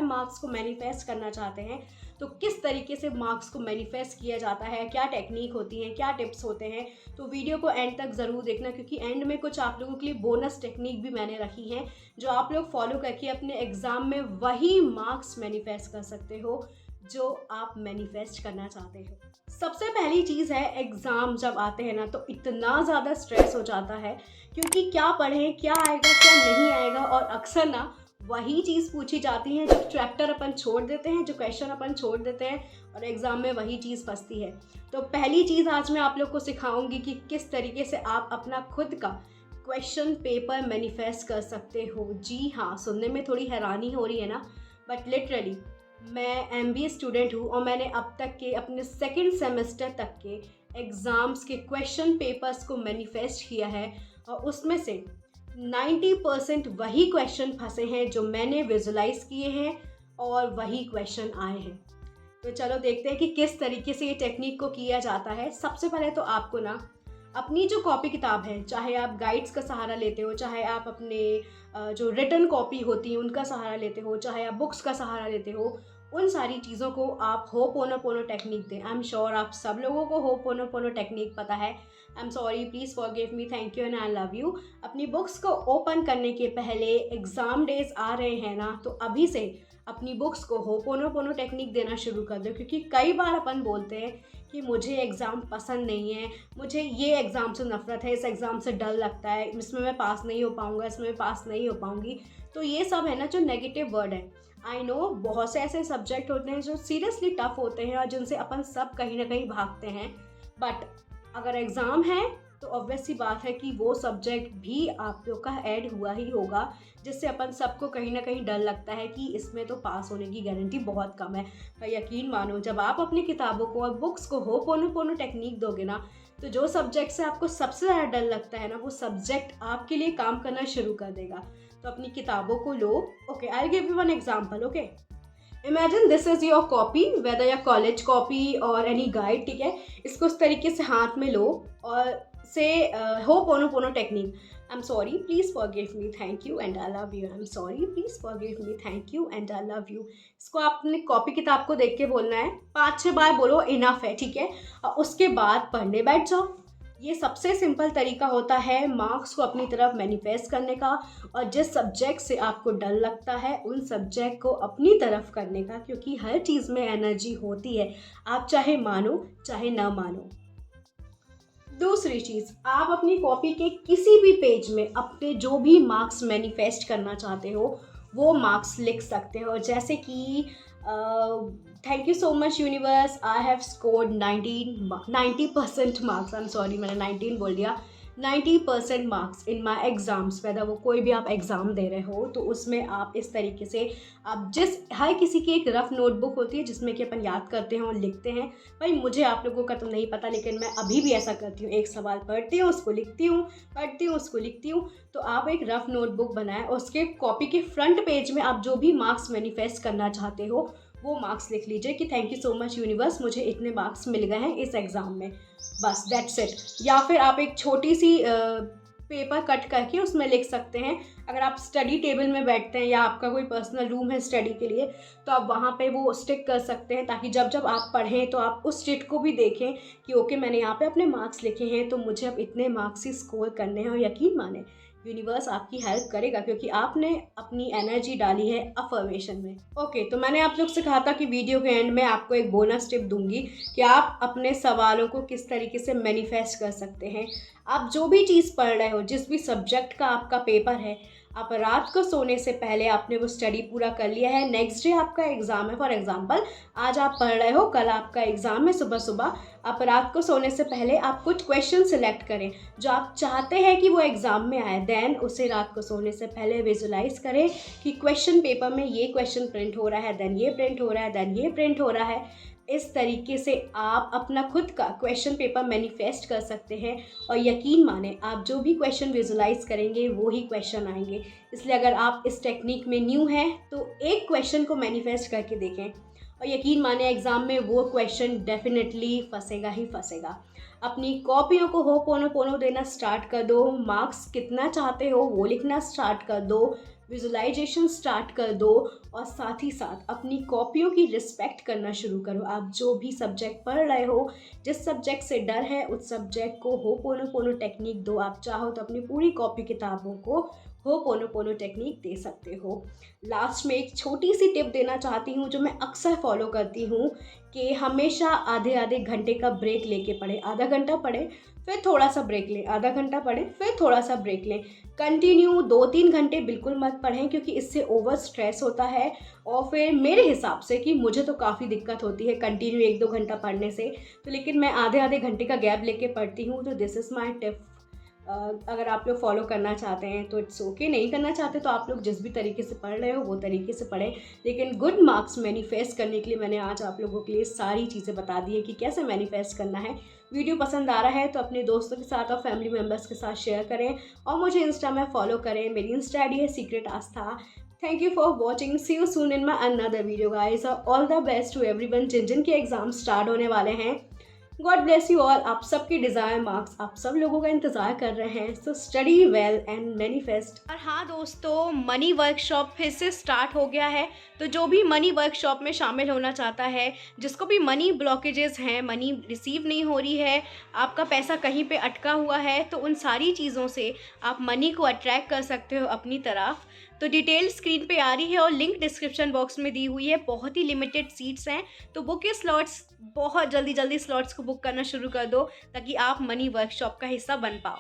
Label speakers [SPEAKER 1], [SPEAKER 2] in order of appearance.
[SPEAKER 1] Marks को manifest करना चाहते हैं तो किस तरीके से मार्क्स को मैनिफेस्ट किया जाता है, क्या टेक्निक होती है, क्या टिप्स होते हैं, तो वीडियो को एंड तक ज़रूर देखना, क्योंकि एंड में कुछ आप लोगों के लिए बोनस टेक्निक भी मैंने रखी है जो आप लोग फॉलो करके अपने एग्ज़ाम में वही मार्क्स मैनिफेस्ट कर सकते हो जो आप मैनिफेस्ट करना चाहते हो। सबसे पहली चीज़ है, एग्ज़ाम जब आते हैं ना तो इतना ज़्यादा स्ट्रेस हो जाता है, क्योंकि क्या पढ़ें, क्या आएगा क्या नहीं आएगा, और अक्सर ना वही चीज़ पूछी जाती है जो चैप्टर अपन छोड़ देते हैं, जो क्वेश्चन अपन छोड़ देते हैं, और एग्ज़ाम में वही चीज़ फंसती है। तो पहली चीज़ आज मैं आप लोग को सिखाऊंगी कि किस तरीके से आप अपना खुद का क्वेश्चन पेपर मैनिफेस्ट कर सकते हो। जी हाँ, सुनने में थोड़ी हैरानी हो रही है ना, बट लिटरली मैं MBA स्टूडेंट हूँ और मैंने अब तक के अपने सेकेंड सेमेस्टर तक के एग्ज़ाम्स के क्वेश्चन पेपर्स को मैनिफेस्ट किया है, और उसमें से 90% वही क्वेश्चन फंसे हैं जो मैंने विजुलाइज किए हैं और वही क्वेश्चन आए हैं। तो चलो देखते हैं कि किस तरीके से ये टेक्निक को किया जाता है। सबसे पहले तो आपको ना अपनी जो कॉपी किताब है, चाहे आप गाइड्स का सहारा लेते हो, चाहे आप अपने जो रिटन कॉपी होती है उनका सहारा लेते हो, चाहे आप बुक्स का सहारा लेते हो, उन सारी चीज़ों को आप होपोनोपोनो टेक्निक दें। आई एम श्योर आप सब लोगों को होपोनोपोनो टेक्निक पता है। आई am sorry, please forgive me, thank you and I love you. अपनी बुक्स को ओपन करने के पहले, एग्ज़ाम डेज आ रहे हैं ना, तो अभी से अपनी बुक्स को होपोनोपोनो टेक्निक देना शुरू कर दो, क्योंकि कई बार अपन बोलते हैं कि मुझे एग्ज़ाम पसंद नहीं है, मुझे ये एग्ज़ाम से नफ़रत है, इस एग्ज़ाम से डर लगता है, इसमें मैं पास नहीं हो पाऊँगा, इसमें मैं पास नहीं हो पाऊँगी। तो ये सब है ना जो नेगेटिव वर्ड है। आई नो बहुत से ऐसे सब्जेक्ट होते हैं जो सीरियसली टफ होते हैं और जिनसे अपन सब कहीं ना कहीं भागते हैं, बट अगर एग्ज़ाम है तो ऑब्वियस सी बात है कि वो सब्जेक्ट भी आप लोग का ऐड हुआ ही होगा, जिससे अपन सबको कहीं ना कहीं डर लगता है कि इसमें तो पास होने की गारंटी बहुत कम है। पर यकीन मानो, जब आप अपनी किताबों को और बुक्स को होपोनोपोनो टेक्निक दोगे ना, तो जो सब्जेक्ट से आपको सबसे ज़्यादा डर लगता है ना, वो सब्जेक्ट आपके लिए काम करना शुरू कर देगा। तो अपनी किताबों को लो। Okay, I give you one example. Okay, imagine this is your copy, whether या कॉलेज कॉपी और एनी गाइड, ठीक है। इसको इस तरीके से हाथ में लो और से ho'oponopono technique, I am sorry, please forgive me, thank you and I love you, I am sorry, please forgive me, thank you and I love you. इसको आपने कॉपी किताब को देख के बोलना है, 5-6 बार बोलो, इनफ है, ठीक है। और उसके बाद पढ़ने बैठ जाओ। ये सबसे सिंपल तरीका होता है मार्क्स को अपनी तरफ मैनिफेस्ट करने का, और जिस सब्जेक्ट से आपको डर लगता है उन सब्जेक्ट को अपनी तरफ करने का, क्योंकि हर चीज़ में एनर्जी होती है, आप चाहे मानो चाहे ना मानो। दूसरी चीज़, आप अपनी कॉपी के किसी भी पेज में अपने जो भी मार्क्स मैनिफेस्ट करना चाहते हो वो मार्क्स लिख सकते हो। जैसे कि thank you so much universe, I have scored 90% marks, I am sorry मैंने 19 बोल दिया, 90% marks in my exams. Whether वो कोई भी आप एग्ज़ाम दे रहे हो तो उसमें आप इस तरीके से, आप जिस हर किसी की एक रफ नोटबुक होती है जिसमें कि अपन याद करते हैं और लिखते हैं। भाई मुझे आप लोगों का तो नहीं पता, लेकिन मैं अभी भी ऐसा करती हूँ, एक सवाल पढ़ती हूँ उसको लिखती हूँ, पढ़ती हूँ उसको लिखती हूँ। तो आप एक रफ नोटबुक बनाएं और उसके कॉपी के फ्रंट पेज में आप जो भी मार्क्स मैनिफेस्ट करना चाहते हो वो मार्क्स लिख लीजिए कि thank you so much universe, मुझे इतने मार्क्स मिल गए हैं इस एग्ज़ाम में, बस दैट्स इट। या फिर आप एक छोटी सी पेपर कट करके उसमें लिख सकते हैं। अगर आप स्टडी टेबल में बैठते हैं या आपका कोई पर्सनल रूम है स्टडी के लिए, तो आप वहाँ पे वो स्टिक कर सकते हैं, ताकि जब जब आप पढ़ें तो आप उस शीट को भी देखें कि ओके मैंने यहाँ पे अपने मार्क्स लिखे हैं तो मुझे अब इतने मार्क्स ही स्कोर करने हैं। और यकीन माने यूनिवर्स आपकी हेल्प करेगा, क्योंकि आपने अपनी एनर्जी डाली है अफर्मेशन में। ओके, तो मैंने आप लोग से कहा था कि वीडियो के एंड में आपको एक बोनस टिप दूंगी कि आप अपने सवालों को किस तरीके से मैनिफेस्ट कर सकते हैं। आप जो भी चीज़ पढ़ रहे हो, जिस भी सब्जेक्ट का आपका पेपर है, आप रात को सोने से पहले आपने वो स्टडी पूरा कर लिया है, नेक्स्ट डे आपका एग्ज़ाम है। फॉर एग्जांपल आज आप पढ़ रहे हो, कल आपका एग्ज़ाम है सुबह सुबह, आप रात को सोने से पहले आप कुछ क्वेश्चन सिलेक्ट करें जो आप चाहते हैं कि वो एग्ज़ाम में आए, देन उसे रात को सोने से पहले विजुलाइज करें कि क्वेश्चन पेपर में ये क्वेश्चन प्रिंट हो रहा है, देन ये प्रिंट हो रहा है, देन ये प्रिंट हो रहा है। इस तरीके से आप अपना खुद का क्वेश्चन पेपर मैनिफेस्ट कर सकते हैं, और यकीन माने आप जो भी क्वेश्चन विजुलाइज करेंगे वो ही क्वेश्चन आएंगे। इसलिए अगर आप इस टेक्निक में न्यू हैं तो एक क्वेश्चन को मैनिफेस्ट करके देखें, और यकीन माने एग्ज़ाम में वो क्वेश्चन डेफिनेटली फंसेगा ही फंसेगा। अपनी कॉपियों को होपोनोपोनो देना स्टार्ट कर दो, मार्क्स कितना चाहते हो वो लिखना स्टार्ट कर दो, विजुअलाइजेशन स्टार्ट कर दो और साथ ही साथ अपनी कॉपियों की रिस्पेक्ट करना शुरू करो। आप जो भी सब्जेक्ट पढ़ रहे हो, जिस सब्जेक्ट से डर है उस सब्जेक्ट को होपोनोपोनो टेक्निक दो। आप चाहो तो अपनी पूरी कॉपी किताबों को होपोनोपोनो टेक्निक दे सकते हो। लास्ट में एक छोटी सी टिप देना चाहती हूँ जो मैं अक्सर फॉलो करती हूँ कि हमेशा आधे आधे घंटे का ब्रेक लेके पढ़े। आधा घंटा पढ़े फिर थोड़ा सा ब्रेक लें, आधा घंटा पढ़ें फिर थोड़ा सा ब्रेक लें। कंटिन्यू 2-3 घंटे बिल्कुल मत पढ़ें क्योंकि इससे ओवर स्ट्रेस होता है और फिर मेरे हिसाब से कि मुझे तो काफ़ी दिक्कत होती है कंटिन्यू 1-2 घंटा पढ़ने से, तो लेकिन मैं आधे आधे घंटे का गैप लेके पढ़ती हूँ। तो दिस इज़ माई टिप। अगर आप लोग फॉलो करना चाहते हैं तो इट्स ओके, नहीं करना चाहते तो आप लोग जिस भी तरीके से पढ़ रहे हो वो तरीके से पढ़ें। लेकिन गुड मार्क्स मैनिफेस्ट करने के लिए मैंने आज आप लोगों के लिए सारी चीज़ें बता दी है कि कैसे मैनिफेस्ट करना है। वीडियो पसंद आ रहा है तो अपने दोस्तों के साथ और फैमिली मेम्बर्स के साथ शेयर करें और मुझे इंस्टा में फॉलो करें। मेरी इंस्टा आईडी है secret Aastha. Thank you for watching. See you soon in my another video guys. All the best to everyone जिन जिन के एग्जाम स्टार्ट होने वाले हैं। God bless you all. आप सबके डिज़ायर मार्क्स आप सब लोगों का इंतज़ार कर रहे हैं। So study well and manifest. और हाँ दोस्तों, मनी वर्कशॉप फिर से स्टार्ट हो गया है। तो जो भी मनी वर्कशॉप में शामिल होना चाहता है, जिसको भी मनी ब्लॉकेजेस हैं, मनी रिसीव नहीं हो रही है, आपका पैसा कहीं पे अटका हुआ है, तो उन सारी चीज़ों से आप मनी को अट्रैक्ट कर सकते हो अपनी तरफ। तो डिटेल स्क्रीन पे आ रही है और लिंक डिस्क्रिप्शन बॉक्स में दी हुई है। बहुत ही लिमिटेड सीट्स हैं, तो बुक के स्लॉट्स बहुत जल्दी स्लॉट्स को बुक करना शुरू कर दो ताकि आप मनी वर्कशॉप का हिस्सा बन पाओ।